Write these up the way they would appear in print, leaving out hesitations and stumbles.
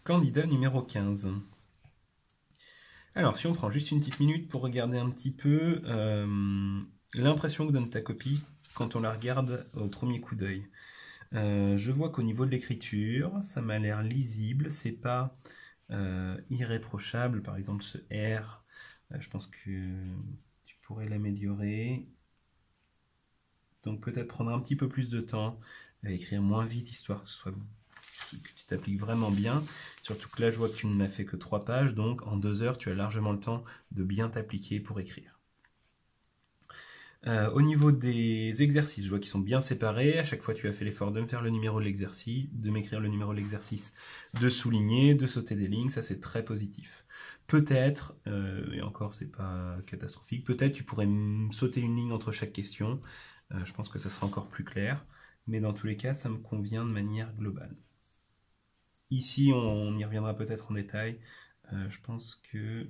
Candidat numéro 15. Alors, si on prend juste une petite minute pour regarder un petit peu l'impression que donne ta copie quand on la regarde au premier coup d'œil. Je vois qu'au niveau de l'écriture, ça m'a l'air lisible, c'est pas irréprochable. Par exemple, ce R, je pense que tu pourrais l'améliorer. Donc peut-être prendre un petit peu plus de temps, écrire moins vite, histoire que tu t'appliques vraiment bien. Surtout que là, je vois que tu n'as fait que 3 pages, donc en 2 heures, tu as largement le temps de bien t'appliquer pour écrire. Au niveau des exercices, je vois qu'ils sont bien séparés. À chaque fois, tu as fait l'effort de me faire le numéro de l'exercice, de m'écrire le numéro de l'exercice, de souligner, de sauter des lignes. Ça, c'est très positif. Peut-être, et encore, c'est pas catastrophique, peut-être tu pourrais sauter une ligne entre chaque question. Je pense que ça sera encore plus clair. Mais dans tous les cas, ça me convient de manière globale. Ici, on y reviendra peut-être en détail. Je pense que...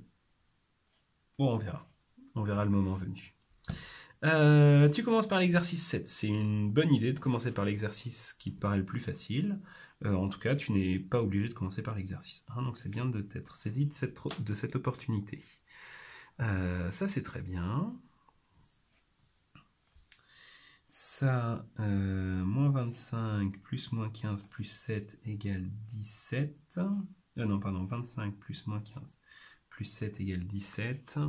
Bon, on verra. On verra le moment venu. Tu commences par l'exercice 7. C'est une bonne idée de commencer par l'exercice qui te paraît le plus facile. En tout cas, tu n'es pas obligé de commencer par l'exercice 1, donc c'est bien de t'être saisi de cette opportunité. Ça, c'est très bien. Ça, moins 25 plus moins 15 plus 7 égale 17. Non, pardon, 25 plus moins 15 plus 7 égale 17.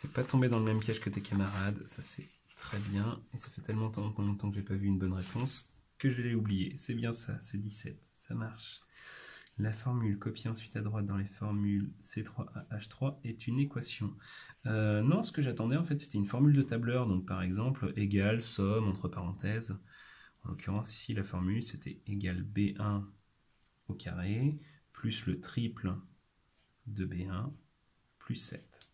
T'es pas tombé dans le même piège que tes camarades, ça c'est très bien. Et ça fait tellement longtemps que j'ai pas vu une bonne réponse que je l'ai oublié. C'est bien ça, c'est 17, ça marche. La formule copiée ensuite à droite dans les formules C3AH3 est une équation. Non, ce que j'attendais en fait c'était une formule de tableur, donc par exemple égale, somme, entre parenthèses. En l'occurrence ici la formule c'était égale B1 au carré, plus le triple de B1, plus 7.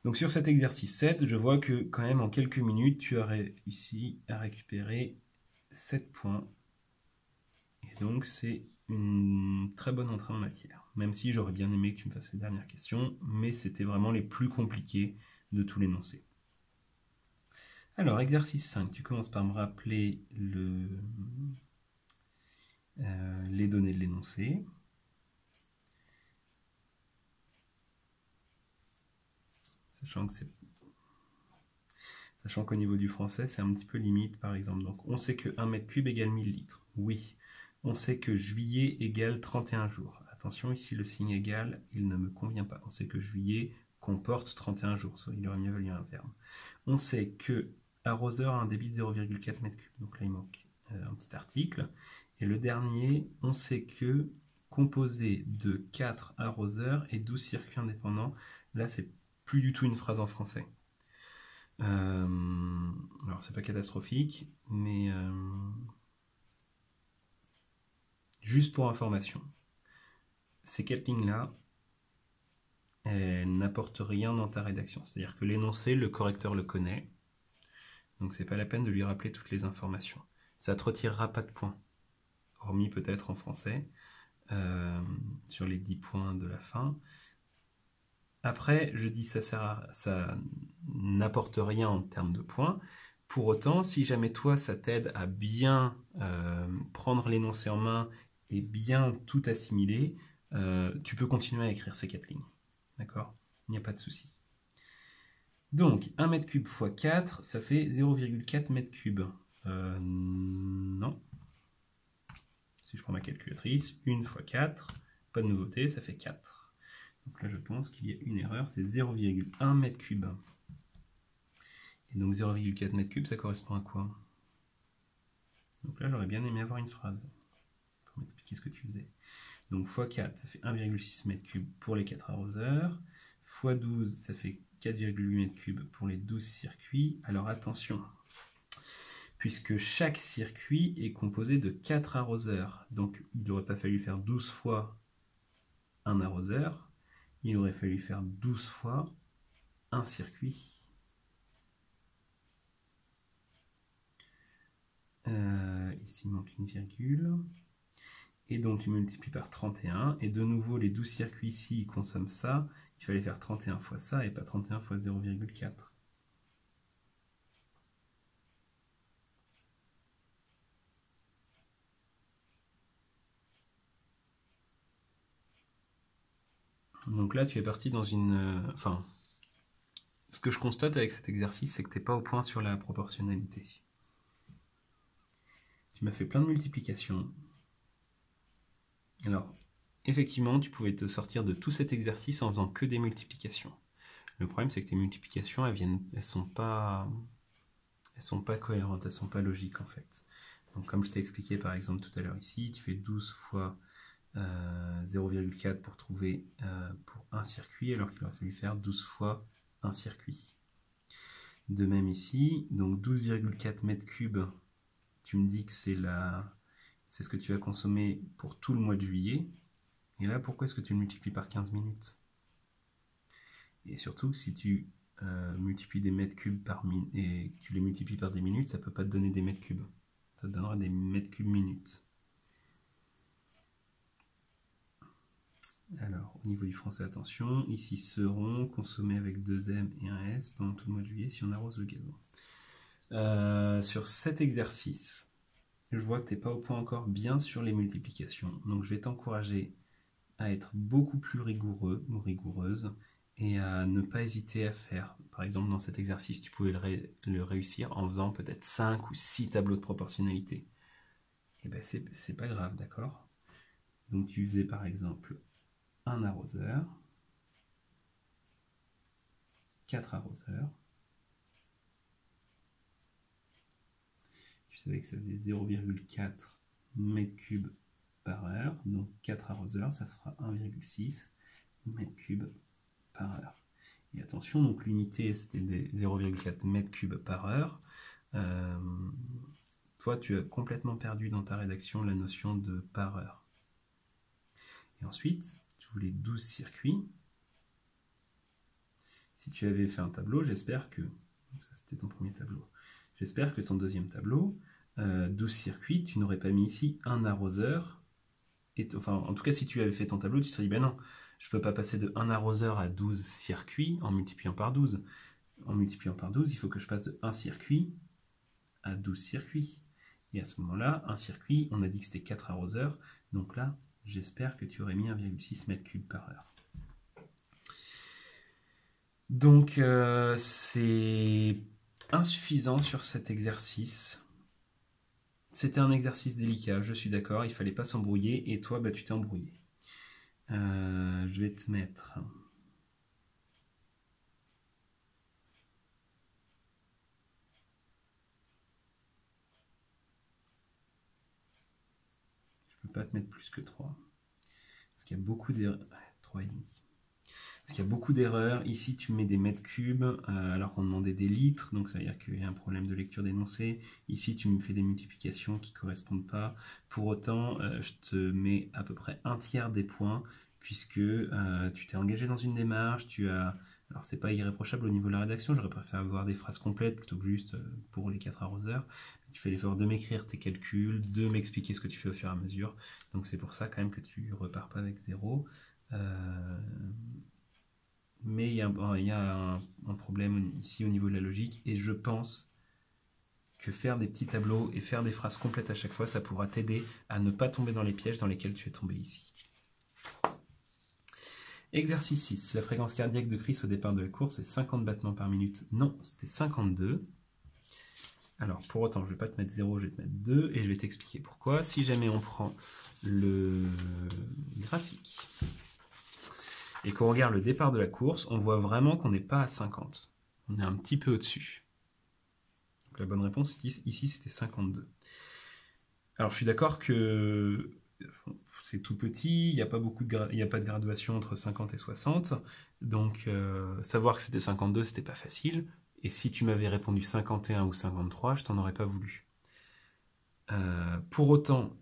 Donc sur cet exercice 7, je vois que quand même en quelques minutes, tu as réussi à récupérer 7 points. Et donc c'est une très bonne entrée en matière. Même si j'aurais bien aimé que tu me fasses les dernières questions, mais c'était vraiment les plus compliqués de tout l'énoncé. Alors, exercice 5, tu commences par me rappeler les données de l'énoncé. Sachant qu'au niveau du français, c'est un petit peu limite, par exemple. Donc, on sait que 1 mètre cube égale 1000 litres. Oui. On sait que juillet égale 31 jours. Attention, ici, le signe égal, il ne me convient pas. On sait que juillet comporte 31 jours. Il aurait mieux valu un verbe. On sait que arroseur a un débit de 0,4 mètres cubes. Donc là, il manque un petit article. Et le dernier, on sait que composé de 4 arroseurs et 12 circuits indépendants. Là, c'est plus du tout une phrase en français. Alors c'est pas catastrophique, mais juste pour information, ces 4 lignes-là, elles n'apportent rien dans ta rédaction. C'est-à-dire que l'énoncé, le correcteur le connaît, donc c'est pas la peine de lui rappeler toutes les informations. Ça te retirera pas de points, hormis peut-être en français, sur les 10 points de la fin. Après, je dis ça n'apporte rien en termes de points. Pour autant, si jamais toi, ça t'aide à bien prendre l'énoncé en main et bien tout assimiler, tu peux continuer à écrire ces 4 lignes. D'accord? Il n'y a pas de souci. Donc, 1 mètre cube x 4, ça fait 0,4 mètres cubes. Non. Si je prends ma calculatrice, 1 x 4, pas de nouveauté, ça fait 4. Donc là, je pense qu'il y a une erreur, c'est 0,1 mètre cube. Et donc 0,4 mètre cube, ça correspond à quoi? Donc là, j'aurais bien aimé avoir une phrase pour m'expliquer ce que tu faisais. Donc x4, ça fait 1,6 mètre cube pour les 4 arroseurs. x12, ça fait 4,8 mètres cubes pour les 12 circuits. Alors attention, puisque chaque circuit est composé de 4 arroseurs. Donc il n'aurait pas fallu faire 12 fois un arroseur. Il aurait fallu faire 12 fois un circuit. Ici, il manque une virgule. Et donc, tu multiplies par 31. Et de nouveau, les 12 circuits ici, ils consomment ça. Il fallait faire 31 fois ça et pas 31 fois 0,4. Donc là, tu es parti dans une... Enfin, ce que je constate avec cet exercice, c'est que tu n'es pas au point sur la proportionnalité. Tu m'as fait plein de multiplications. Alors, effectivement, tu pouvais te sortir de tout cet exercice en faisant que des multiplications. Le problème, c'est que tes multiplications, elles sont pas cohérentes, elles sont pas logiques en fait. Donc, comme je t'ai expliqué par exemple tout à l'heure ici, tu fais 12 fois 0,4 pour trouver pour un circuit, alors qu'il aurait fallu faire 12 fois un circuit. De même ici, donc 12,4 mètres cubes, tu me dis que c'est ce que tu as consommé pour tout le mois de juillet. Et là, pourquoi est-ce que tu le multiplies par 15 minutes? Et surtout, si tu multiplies des mètres cubes par minute et que tu les multiplies par des minutes, ça ne peut pas te donner des mètres cubes. Ça te donnera des mètres cubes minutes. Alors, au niveau du français, attention, ici seront consommés avec 2 M et un S pendant tout le mois de juillet si on arrose le gazon. Sur cet exercice, je vois que tu n'es pas au point encore bien sur les multiplications. Donc, je vais t'encourager à être beaucoup plus rigoureux ou rigoureuse et à ne pas hésiter à faire. Par exemple, dans cet exercice, tu pouvais le réussir en faisant peut-être 5 ou 6 tableaux de proportionnalité. Et bien, c'est pas grave, d'accord? Donc, tu faisais par exemple un arroseur, 4 arroseurs. Tu savais que ça faisait 0,4 mètres cubes par heure. Donc 4 arroseurs, ça fera 1,6 mètres cubes par heure. Et attention, donc l'unité c'était des 0,4 mètres cubes par heure. Toi, tu as complètement perdu dans ta rédaction la notion de par heure. Et ensuite, tu voulais 12 circuits. Si tu avais fait un tableau, j'espère que... Donc ça, c'était ton premier tableau. J'espère que ton deuxième tableau, 12 circuits, tu n'aurais pas mis ici un arroseur. Enfin, en tout cas, si tu avais fait ton tableau, tu te serais dit, ben non, je ne peux pas passer de 1 arroseur à 12 circuits en multipliant par 12. En multipliant par 12, il faut que je passe de 1 circuit à 12 circuits. Et à ce moment-là, un circuit, on a dit que c'était 4 arroseurs. Donc là, j'espère que tu aurais mis 1,6 mètres cubes par heure. Donc, c'est insuffisant sur cet exercice. C'était un exercice délicat, je suis d'accord, il ne fallait pas s'embrouiller, et toi, bah, tu t'es embrouillé. Je vais te mettre... Je ne peux pas te mettre plus que 3. Parce qu'il y a beaucoup d'erreurs. 3,5. Parce qu'il y a beaucoup d'erreurs. Ici, tu mets des mètres cubes, alors qu'on demandait des litres, donc ça veut dire qu'il y a un problème de lecture d'énoncé. Ici, tu me fais des multiplications qui ne correspondent pas. Pour autant, je te mets à peu près un tiers des points, puisque tu t'es engagé dans une démarche, alors c'est pas irréprochable au niveau de la rédaction, j'aurais préféré avoir des phrases complètes plutôt que juste pour les 4 arroseurs. Tu fais l'effort de m'écrire tes calculs, de m'expliquer ce que tu fais au fur et à mesure. Donc c'est pour ça quand même que tu repars pas avec 0. Mais il y a un problème ici au niveau de la logique, et je pense que faire des petits tableaux et faire des phrases complètes à chaque fois, ça pourra t'aider à ne pas tomber dans les pièges dans lesquels tu es tombé ici. Exercice 6. La fréquence cardiaque de Chris au départ de la course est 50 battements par minute. Non, c'était 52. Alors, pour autant, je ne vais pas te mettre 0, je vais te mettre 2, et je vais t'expliquer pourquoi. Si jamais on prend le graphique et qu'on regarde le départ de la course, on voit vraiment qu'on n'est pas à 50. On est un petit peu au-dessus. Donc la bonne réponse ici, c'était 52. Alors, je suis d'accord que c'est tout petit, il n'y a pas de graduation entre 50 et 60, donc savoir que c'était 52, c'était pas facile. Et si tu m'avais répondu 51 ou 53, je t'en aurais pas voulu. Pour autant,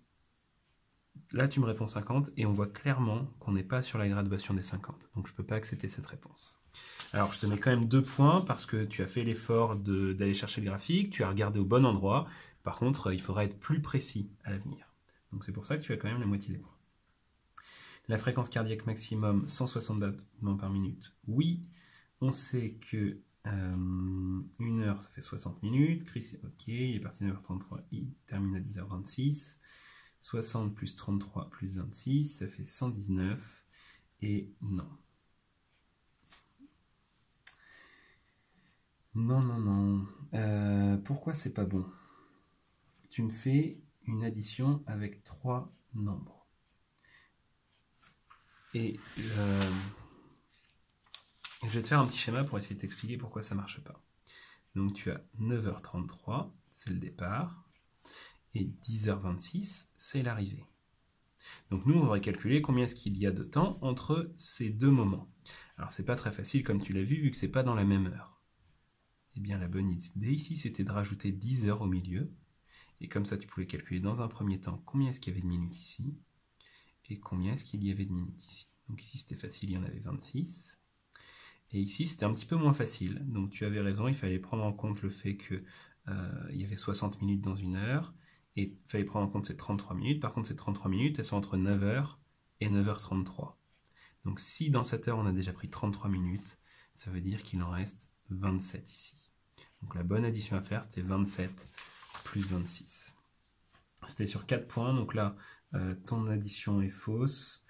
là tu me réponds 50 et on voit clairement qu'on n'est pas sur la graduation des 50. Donc je ne peux pas accepter cette réponse. Alors je te mets quand même 2 points parce que tu as fait l'effort d'aller chercher le graphique, tu as regardé au bon endroit. Par contre, il faudra être plus précis à l'avenir. Donc c'est pour ça que tu as quand même la moitié des points. La fréquence cardiaque maximum, 160 battements par minute. Oui, on sait que 1 heure, ça fait 60 minutes. Chris, ok, il est parti à 9h33, il termine à 10h26. 60 plus 33 plus 26, ça fait 119. Et non, Non, non, non. Pourquoi c'est pas bon? Tu me fais une addition avec 3 nombres. Et je vais te faire un petit schéma pour essayer de t'expliquer pourquoi ça marche pas. Donc tu as 9h33, c'est le départ, et 10h26, c'est l'arrivée. Donc nous, on va calculer combien est-ce qu'il y a de temps entre ces deux moments. Alors c'est pas très facile comme tu l'as vu que c'est pas dans la même heure. Eh bien la bonne idée ici, c'était de rajouter 10 heures au milieu, et comme ça tu pouvais calculer dans un premier temps combien est-ce qu'il y avait de minutes ici, et combien est-ce qu'il y avait de minutes ici. Donc ici c'était facile, il y en avait 26. Et ici c'était un petit peu moins facile, donc tu avais raison, il fallait prendre en compte le fait qu'il y avait 60 minutes dans une heure, et il fallait prendre en compte ces 33 minutes. Par contre ces 33 minutes, elles sont entre 9h et 9h33. Donc si dans cette heure on a déjà pris 33 minutes, ça veut dire qu'il en reste 27 ici. Donc la bonne addition à faire, c'était 27 plus 26. C'était sur 4 points, donc là, ton addition est fausse.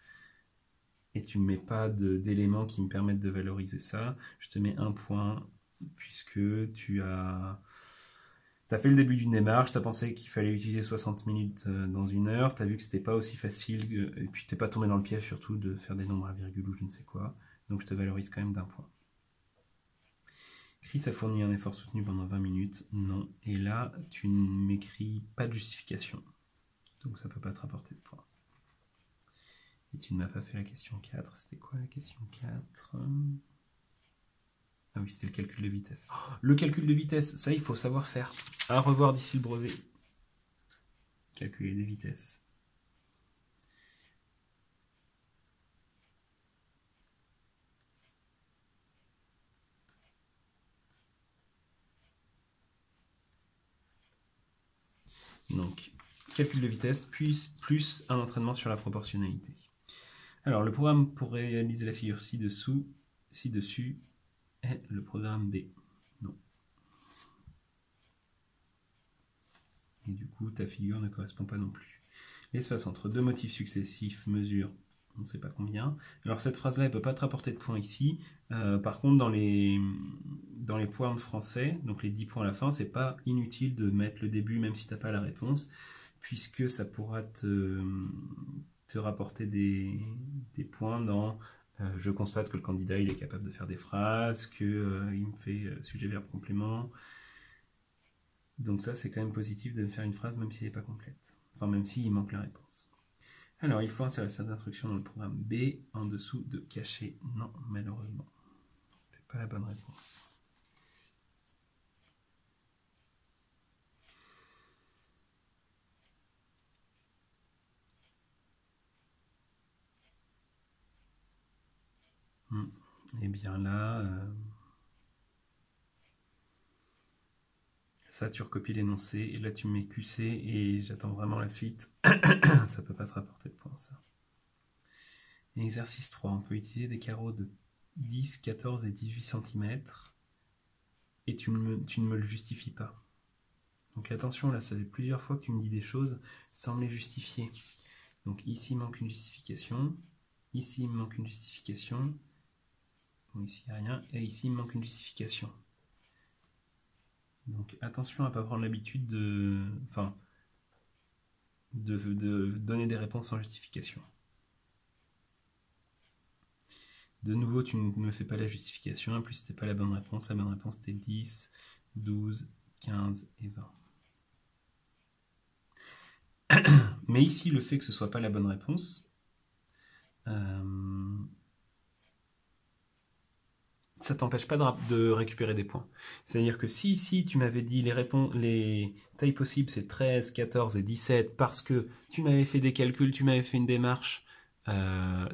Et tu ne mets pas d'éléments qui me permettent de valoriser ça. Je te mets 1 point, puisque tu as fait le début d'une démarche, tu as pensé qu'il fallait utiliser 60 minutes dans une heure, tu as vu que c'était pas aussi facile, et puis tu n'es pas tombé dans le piège surtout de faire des nombres à virgule ou je ne sais quoi. Donc je te valorise quand même d'1 point. Chris a fourni un effort soutenu pendant 20 minutes. Non. Et là, tu ne m'écris pas de justification. Donc ça ne peut pas te rapporter de points. Et tu ne m'as pas fait la question 4. C'était quoi la question 4? Ah oui, c'était le calcul de vitesse. Oh, le calcul de vitesse, ça il faut savoir faire. À revoir d'ici le brevet. Calculer des vitesses. Donc, calcul de vitesse, plus un entraînement sur la proportionnalité. Alors, le programme pour réaliser la figure ci-dessus est le programme B. Non. Et du coup, ta figure ne correspond pas non plus. L'espace entre deux motifs successifs mesure on ne sait pas combien. Alors cette phrase-là, elle ne peut pas te rapporter de points ici. Par contre, dans les points de français, donc les 10 points à la fin, c'est pas inutile de mettre le début, même si tu n'as pas la réponse, puisque ça pourra te rapporter des points dans je constate que le candidat il est capable de faire des phrases, qu'il me fait sujet, verbe, complément. Donc ça, c'est quand même positif de faire une phrase même si elle n'est pas complète. Enfin, même s'il manque la réponse. Alors, il faut insérer cette instruction dans le programme B en dessous de cacher. Non, malheureusement. C'est pas la bonne réponse. Et bien là, ça tu recopies l'énoncé, et là tu mets QC et j'attends vraiment la suite. Ça peut pas te rapporter de points, ça. Exercice 3, on peut utiliser des carreaux de 10, 14 et 18 cm et tu ne me le justifies pas. Donc attention, là ça fait plusieurs fois que tu me dis des choses sans me les justifier. Donc ici il manque une justification, ici il me manque une justification, bon, ici il n'y a rien, et ici il me manque une justification. Donc attention à ne pas prendre l'habitude de donner des réponses sans justification. De nouveau, tu ne me fais pas la justification, en plus c'était pas la bonne réponse c'était 10, 12, 15 et 20. Mais ici, le fait que ce soit pas la bonne réponse, ça t'empêche pas de récupérer des points. C'est-à-dire que si ici tu m'avais dit les tailles possibles c'est 13, 14 et 17 parce que tu m'avais fait des calculs, tu m'avais fait une démarche,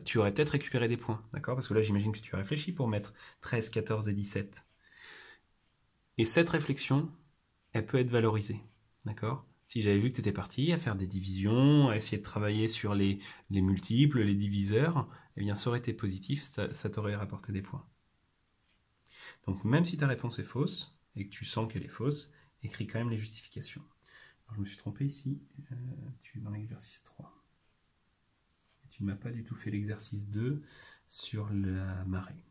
tu aurais peut-être récupéré des points, d'accord? Parce que là j'imagine que tu as réfléchi pour mettre 13, 14 et 17. Et cette réflexion, elle peut être valorisée, d'accord? Si j'avais vu que tu étais parti à faire des divisions, à essayer de travailler sur les multiples, les diviseurs, eh bien ça aurait été positif, ça t'aurait rapporté des points. Donc même si ta réponse est fausse, et que tu sens qu'elle est fausse, écris quand même les justifications. Alors, je me suis trompé ici, tu es dans l'exercice 3. Et tu ne m'as pas du tout fait l'exercice 2 sur la marée.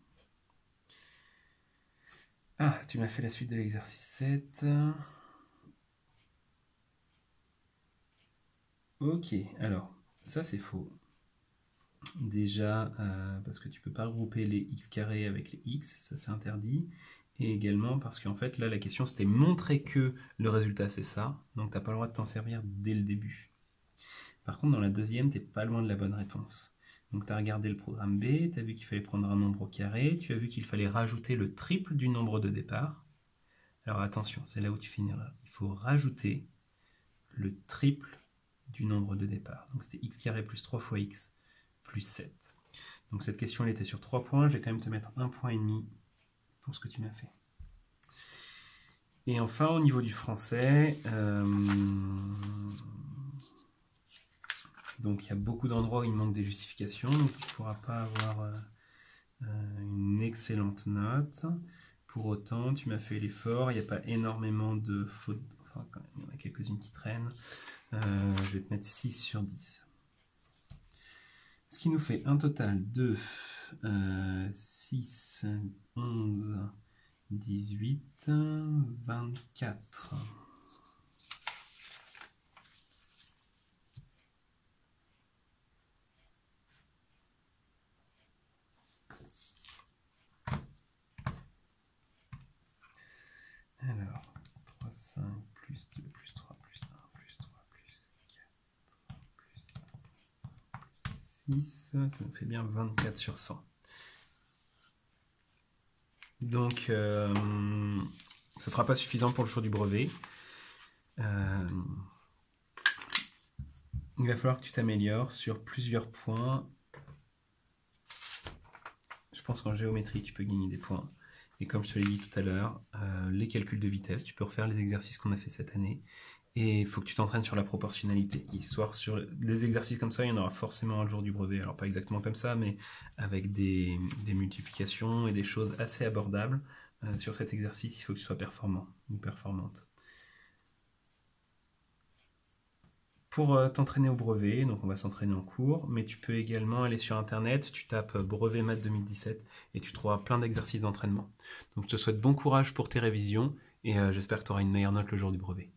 Ah, tu m'as fait la suite de l'exercice 7. Ok, alors, ça c'est faux. Déjà, parce que tu peux pas regrouper les x carrés avec les x, ça c'est interdit. Et également parce qu'en fait, là, la question c'était montrer que le résultat c'est ça, donc t'as pas le droit de t'en servir dès le début. Par contre, dans la deuxième, t'es pas loin de la bonne réponse. Donc tu as regardé le programme B, tu as vu qu'il fallait prendre un nombre au carré, tu as vu qu'il fallait rajouter le triple du nombre de départ. Alors attention, c'est là où tu fais une erreur. Il faut rajouter le triple du nombre de départ. Donc c'était x carré plus 3 fois x plus 7. Donc cette question elle était sur 3 points, je vais quand même te mettre 1,5 point pour ce que tu m'as fait. Et enfin au niveau du français, donc il y a beaucoup d'endroits où il manque des justifications, donc tu ne pourras pas avoir une excellente note. Pour autant, tu m'as fait l'effort, il n'y a pas énormément de fautes, enfin quand même, il y en a quelques-unes qui traînent. Je vais te mettre 6 sur 10. Ce qui nous fait un total de 6, 11, 18, 24. Alors, 3, 5, plus 2, plus 3, plus 1, plus 3, plus 4, plus 6, ça nous fait bien 24 sur 100. Donc, ça ne sera pas suffisant pour le choix du brevet. Il va falloir que tu t'améliores sur plusieurs points. Je pense qu'en géométrie, tu peux gagner des points. Et comme je te l'ai dit tout à l'heure, les calculs de vitesse, tu peux refaire les exercices qu'on a fait cette année. Et il faut que tu t'entraînes sur la proportionnalité. Histoire sur des exercices comme ça, il y en aura forcément un jour du brevet. Alors pas exactement comme ça, mais avec des multiplications et des choses assez abordables. Sur cet exercice, il faut que tu sois performant ou performante. Pour t'entraîner au brevet, donc on va s'entraîner en cours, mais tu peux également aller sur internet, tu tapes brevet maths 2017 et tu trouveras plein d'exercices d'entraînement. Donc je te souhaite bon courage pour tes révisions et j'espère que tu auras une meilleure note le jour du brevet.